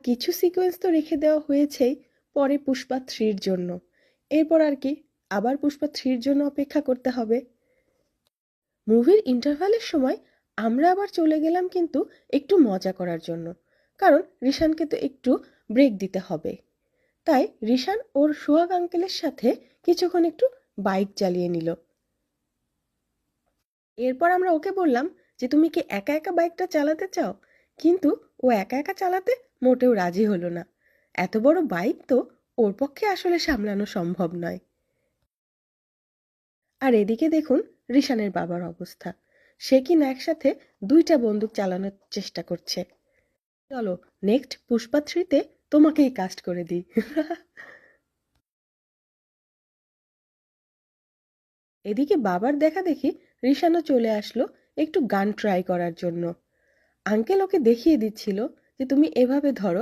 কিছু সিকোয়েন্স তো রেখে দেওয়া হয়েছেই পরে পুষ্পা 3-র জন্য। এরপর আর কি, আবার পুষ্পা 3-র জন্য অপেক্ষা করতে হবে। মুভির ইন্টারভালের সময় আমরা আবার চলে গেলাম কিন্তু একটু মজা করার জন্য, কারণ রিশানকে তো একটু ব্রেক দিতে হবে। তাই রিশান ওর সোহাগ আঙ্কেলের সাথে কিছুক্ষণ একটু বাইক চালিয়ে নিল। এরপর আমরা ওকে বললাম যে তুমি কি একা একা বাইকটা চালাতে চাও, কিন্তু ও একা একা চালাতে মোটেও রাজি হলো না। এত বড় বাইক তো ওর পক্ষে আসলে সামলানো সম্ভব নয়। আর এদিকে দেখুন রিশানের বাবার অবস্থা, সে কিনা একসাথে 2টা বন্দুক চালানোর চেষ্টা করছে। চলো নেক্সট পুষ্পা 3-তে তোমাকেই কাস্ট করে দিই। এদিকে বাবার দেখা দেখি রিশানও চলে আসলো একটু গান ট্রাই করার জন্য। আঙ্কেল ওকে দেখিয়ে দিচ্ছিল যে তুমি এভাবে ধরো,